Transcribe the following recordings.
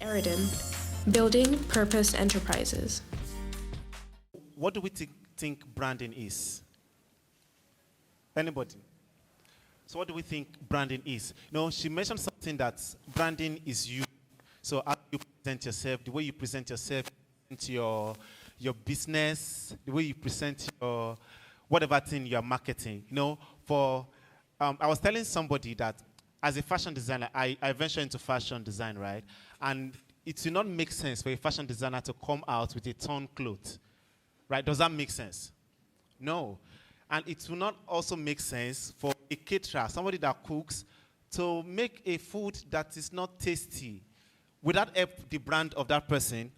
Eridan, Building Purpose Enterprises. What do we think branding is? Anybody? So what do we think branding is? No, she mentioned something that branding is you. So how you present yourself, the way you present yourself into your business, the way you present your whatever thing you are marketing. I was telling somebody that as a fashion designer, I venture into fashion design, right? And it will not make sense for a fashion designer to come out with a torn cloth, right? Does that make sense? No. And it will not also make sense for a caterer, somebody that cooks, to make a food that is not tasty without help the brand of that person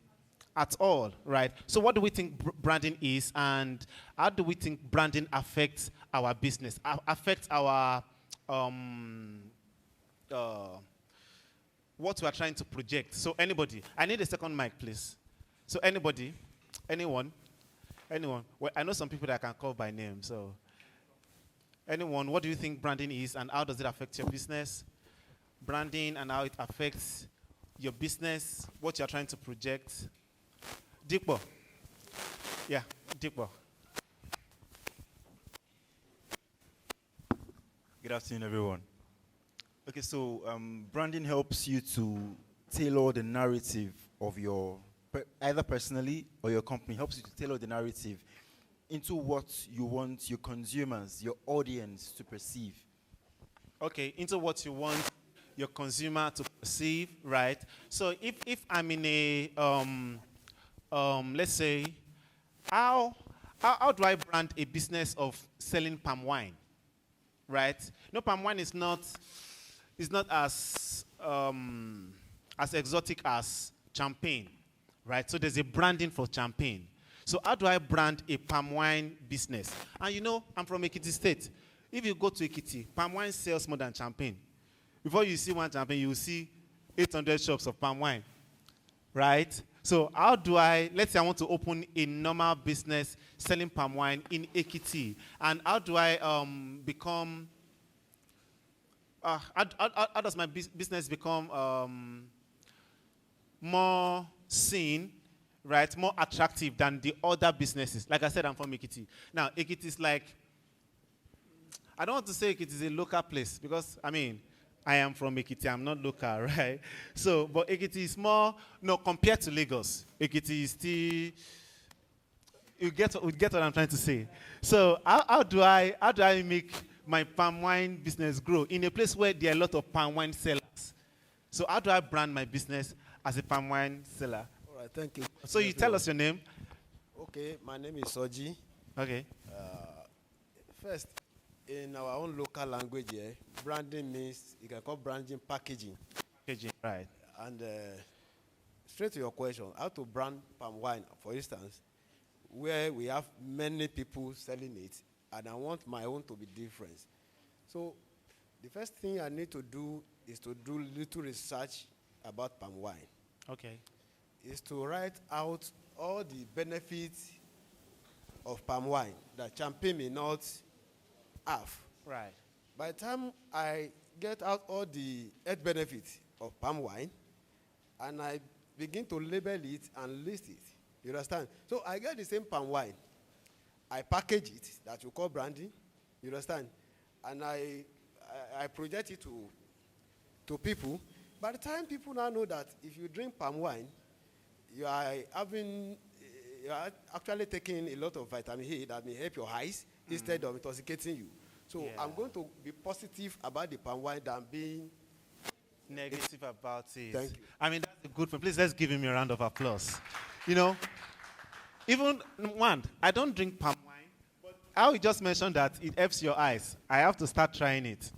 at all, right? So what do we think branding is, and how do we think branding affects our business, affects our what we are trying to project? So anybody, I need a second mic, please. So anybody, anyone. Well, I know some people that I can call by name. So anyone, what do you think branding is, and how does it affect your business? Branding and how it affects your business, what you're trying to project. Dikbo. Yeah, Dikbo. Good afternoon, everyone. Okay, so branding helps you to tailor the narrative of your, either personally or your company, helps you to tailor the narrative into what you want your consumers, your audience to perceive. Okay, into what you want your consumer to perceive, right? So if I'm in a, let's say, how do I brand a business of selling palm wine, right? No, palm wine is not as exotic as champagne, right? So there's a branding for champagne. So how do I brand a palm wine business? And I'm from Ekiti State. If you go to Ekiti, palm wine sells more than champagne. Before you see one champagne, you will see 800 shops of palm wine, right? So how do let's say I want to open a normal business selling palm wine in Ekiti, and how do I become, how does my business become more seen, right, more attractive than the other businesses? Like I said, I'm from Ekiti. Now, Ekiti is like, I don't want to say Ekiti is a local place because, I am from Ekiti, I'm not local, right? So, but Ekiti is more, compared to Lagos, Ekiti is still, you get what I'm trying to say. So, how do I make my palm wine business grow in a place where there are a lot of palm wine sellers? So, how do I brand my business as a palm wine seller? All right, thank you. So, you tell us your name. Okay, my name is Soji. Okay. First, in our own local language here, branding means, you can call branding packaging. Packaging, right. And straight to your question, how to brand palm wine, for instance, where we have many people selling it, and I want my own to be different. So the first thing I need to do is to do little research about palm wine. Okay. Is to write out all the benefits of palm wine that champagne may not have. Right. By the time I get out all the health benefits of palm wine, and I begin to label it and list it, you understand? So I get the same palm wine, I package it, that you call branding, you understand? And I project it to people. By the time people now know that if you drink palm wine, you are actually taking a lot of vitamin A that may help your eyes instead of intoxicating you. So Yeah. I'm going to be positive about the palm wine than being Negative about it. Thank you. That's a good point. Please, let's give him a round of applause. Even one, I don't drink palm wine, but how you just mentioned that it helps your eyes. I have to start trying it.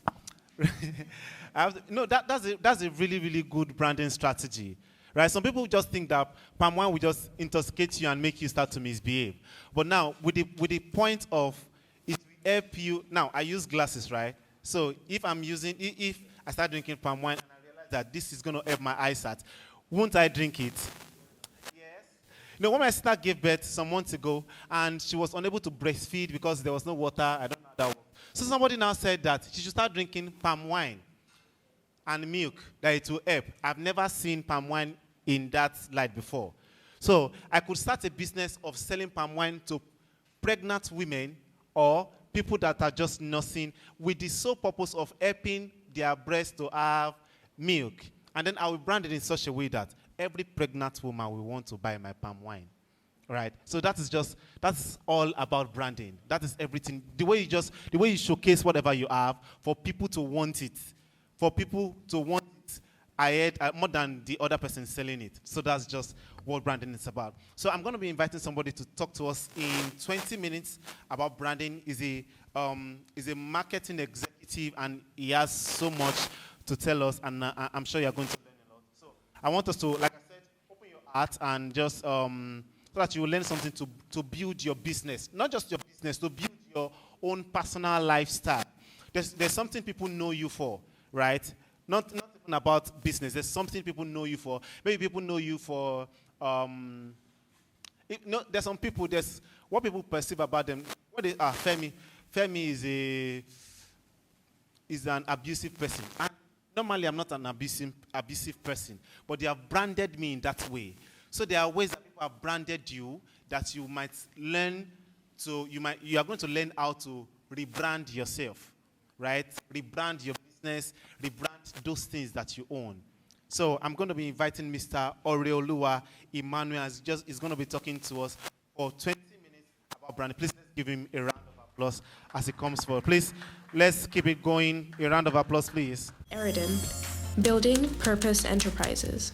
That's a really, really good branding strategy. Right? Some people just think that palm wine will just intoxicate you and make you start to misbehave. But now, with the point of it will help you. Now, I use glasses, right? So if I start drinking palm wine and I realize that this is going to help my eyesight, won't I drink it? Yes. When my sister gave birth some months ago, and she was unable to breastfeed because there was no water, I don't know how that works. So somebody now said that she should start drinking palm wine and milk, that it will help. I've never seen palm wine in that light before. So I could start a business of selling palm wine to pregnant women or people that are just nursing with the sole purpose of helping their breasts to have milk. And then I will brand it in such a way that every pregnant woman will want to buy my palm wine. Right? So that's all about branding. That is everything. The way you showcase whatever you have for people to want it. For people to want it ahead, more than the other person selling it. So that's just what branding is about. So I'm going to be inviting somebody to talk to us in 20 minutes about branding. He's a marketing executive, and he has so much to tell us, and I'm sure you're going to learn a lot. So I want us to, like I said, open your heart and just so that you will learn something to build your business. Not just your business, to build your own personal lifestyle. There's something people know you for, right? Not even about business. There's something people know you for. Maybe people know you for, there's some people, there's what people perceive about them. Femi. Femi is an abusive person. And normally, I'm not an abusive person, but they have branded me in that way. So there are ways that people have branded you that you might learn you are going to learn how to rebrand yourself, right? Rebrand your business, rebrand those things that you own. So I'm going to be inviting Mr. Oreoluwa Emmanuel. He's going to be talking to us for 20 minutes about branding. Please let's give him a round of applause as he comes forward. Please, let's keep it going. A round of applause, please. Eridan, building purpose enterprises.